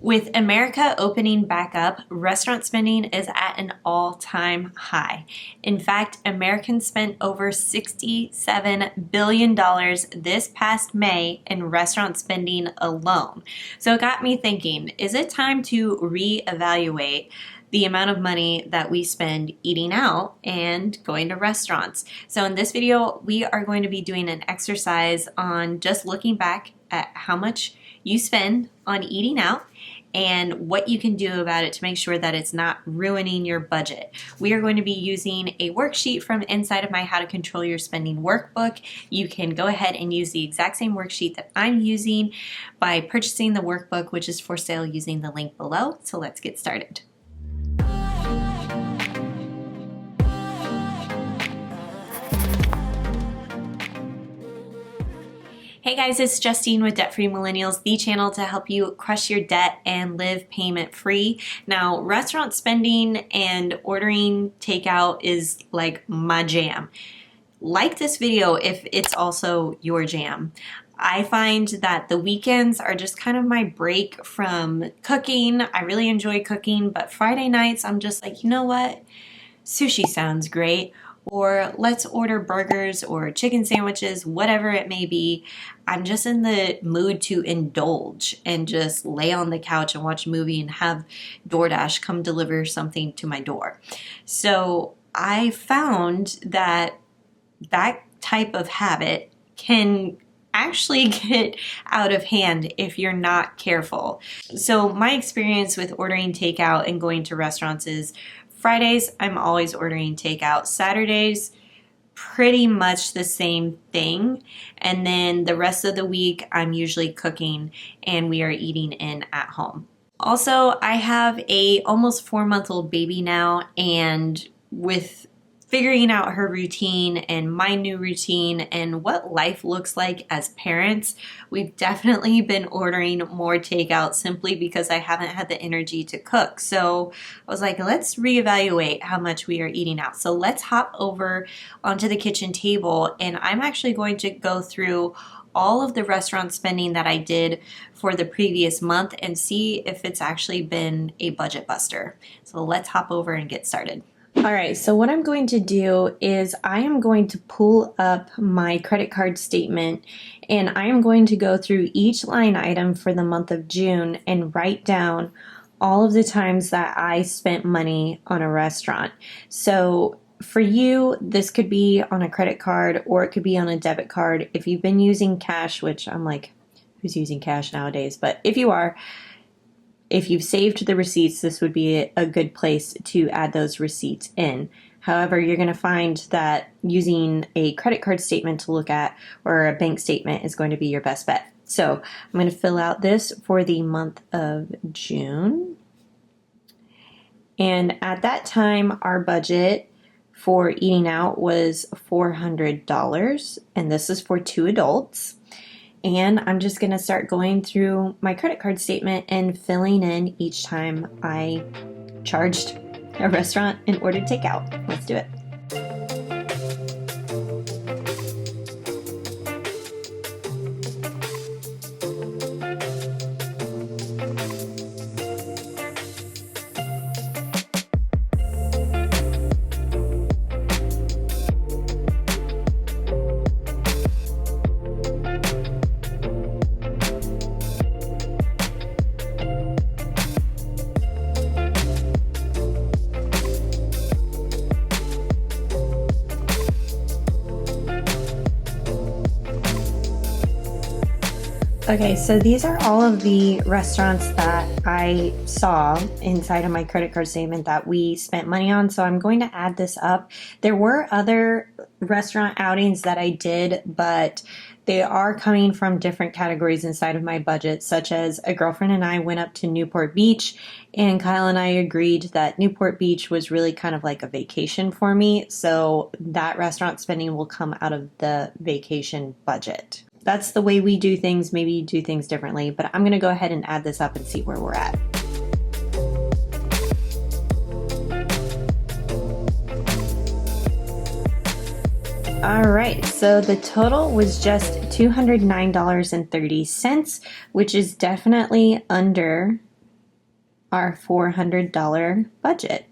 With America opening back up, restaurant spending is at an all-time high. In fact, Americans spent over $67 billion this past May in restaurant spending alone. So it got me thinking, is it time to reevaluate the amount of money that we spend eating out and going to restaurants? So in this video, we are going to be doing an exercise on just looking back at how much you spend on eating out and what you can do about it to make sure that it's not ruining your budget. We are going to be using a worksheet from inside of my How to Control Your Spending workbook. You can go ahead and use the exact same worksheet that I'm using by purchasing the workbook, which is for sale, using the link below. So let's get started. Hey guys, it's Justine with Debt Free Millennials, the channel to help you crush your debt and live payment free. Now, restaurant spending and ordering takeout is like my jam. Like this video if it's also your jam. I find that the weekends are just kind of my break from cooking. I really enjoy cooking, but Friday nights I'm just like, you know what? Sushi sounds great. Or let's order burgers or chicken sandwiches, whatever it may be. I'm just in the mood to indulge and just lay on the couch and watch a movie and have DoorDash come deliver something to my door. So I found that that type of habit can actually get out of hand if you're not careful. So my experience with ordering takeout and going to restaurants is Fridays, I'm always ordering takeout. Saturdays, pretty much the same thing. And then the rest of the week, I'm usually cooking and we are eating in at home. Also, I have a almost 4-month-old baby now, and with figuring out her routine and my new routine and what life looks like as parents, we've definitely been ordering more takeout simply because I haven't had the energy to cook. So I was like, let's reevaluate how much we are eating out. So let's hop over onto the kitchen table, and I'm actually going to go through all of the restaurant spending that I did for the previous month and see if it's actually been a budget buster. So let's hop over and get started. All right, so what I'm going to do is I am going to pull up my credit card statement, and I am going to go through each line item for the month of June and write down all of the times that I spent money on a restaurant. So for you, this could be on a credit card or it could be on a debit card. If you've been using cash, which I'm like, who's using cash nowadays? But if you are, if you've saved the receipts, this would be a good place to add those receipts in. However, you're going to find that using a credit card statement to look at or a bank statement is going to be your best bet. So I'm going to fill out this for the month of June. And at that time, our budget for eating out was $400, and this is for 2 adults. And I'm just going to start going through my credit card statement and filling in each time I charged a restaurant and ordered takeout. Let's do it. Okay, so these are all of the restaurants that I saw inside of my credit card statement that we spent money on, so I'm going to add this up. There were other restaurant outings that I did, but they are coming from different categories inside of my budget, such as a girlfriend and I went up to Newport Beach, and Kyle and I agreed that Newport Beach was really kind of like a vacation for me, so that restaurant spending will come out of the vacation budget. That's the way we do things. Maybe you do things differently, but I'm going to go ahead and add this up and see where we're at. All right, so the total was just $209.30, which is definitely under our $400 budget.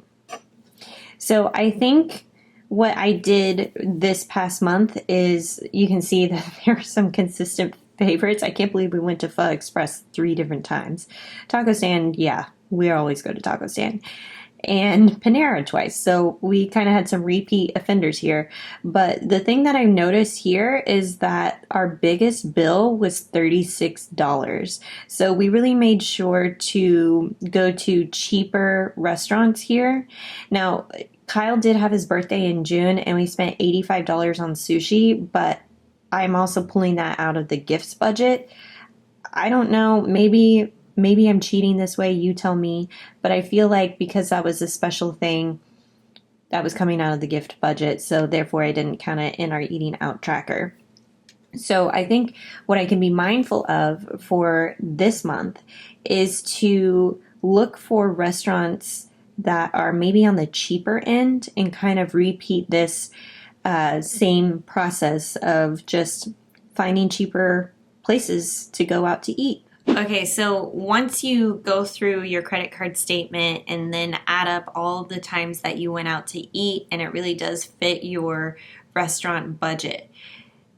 So I think what I did this past month is, you can see that there are some consistent favorites. I can't believe we went to Pho Express 3 different times. Taco Stand, yeah, we always go to Taco Stand. And Panera twice. So we kind of had some repeat offenders here. But the thing that I've noticed here is that our biggest bill was $36. So we really made sure to go to cheaper restaurants here. Now, Kyle did have his birthday in June and we spent $85 on sushi, but I'm also pulling that out of the gifts budget. I don't know, maybe I'm cheating this way, you tell me, but I feel like because that was a special thing, that was coming out of the gift budget, so therefore I didn't count it in our eating out tracker. So I think what I can be mindful of for this month is to look for restaurants that are maybe on the cheaper end and kind of repeat this same process of just finding cheaper places to go out to eat. Okay, so once you go through your credit card statement and then add up all the times that you went out to eat and it really does fit your restaurant budget,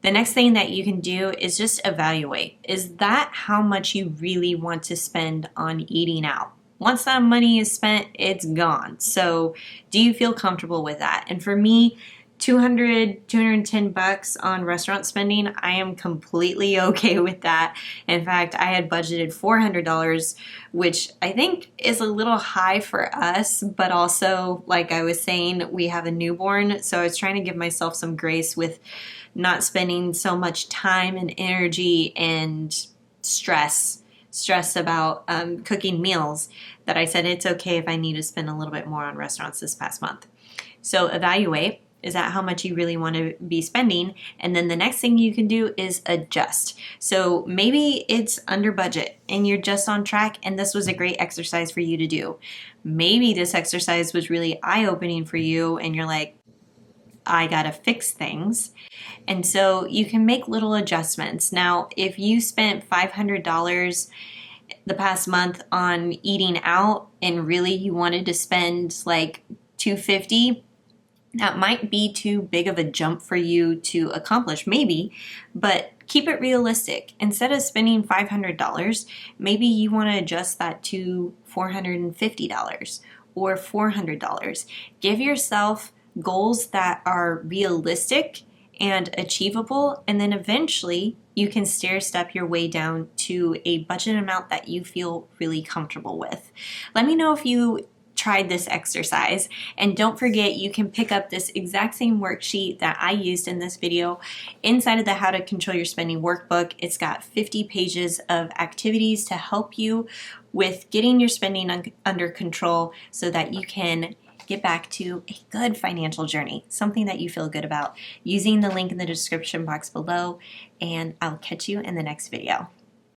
the next thing that you can do is just evaluate. Is that how much you really want to spend on eating out? Once that money is spent, it's gone. So do you feel comfortable with that? And for me, $210 on restaurant spending, I am completely okay with that. In fact, I had budgeted $400, which I think is a little high for us, but also, like I was saying, we have a newborn, so I was trying to give myself some grace with not spending so much time and energy and stress about cooking meals, that I said it's okay if I need to spend a little bit more on restaurants this past month. So evaluate. Is that how much you really want to be spending? And then the next thing you can do is adjust. So maybe it's under budget and you're just on track, and this was a great exercise for you to do. Maybe this exercise was really eye-opening for you and you're like, I gotta fix things. And so you can make little adjustments. Now, if you spent $500 the past month on eating out and really you wanted to spend like $250, that might be too big of a jump for you to accomplish, maybe, but keep it realistic. Instead of spending $500, maybe you want to adjust that to $450 or $400. Give yourself goals that are realistic and achievable, and then eventually you can stair-step your way down to a budget amount that you feel really comfortable with. Let me know if you tried this exercise, and don't forget you can pick up this exact same worksheet that I used in this video inside of the How to Control Your Spending workbook. It's got 50 pages of activities to help you with getting your spending under control so that you can get back to a good financial journey, something that you feel good about, using the link in the description box below, and I'll catch you in the next video.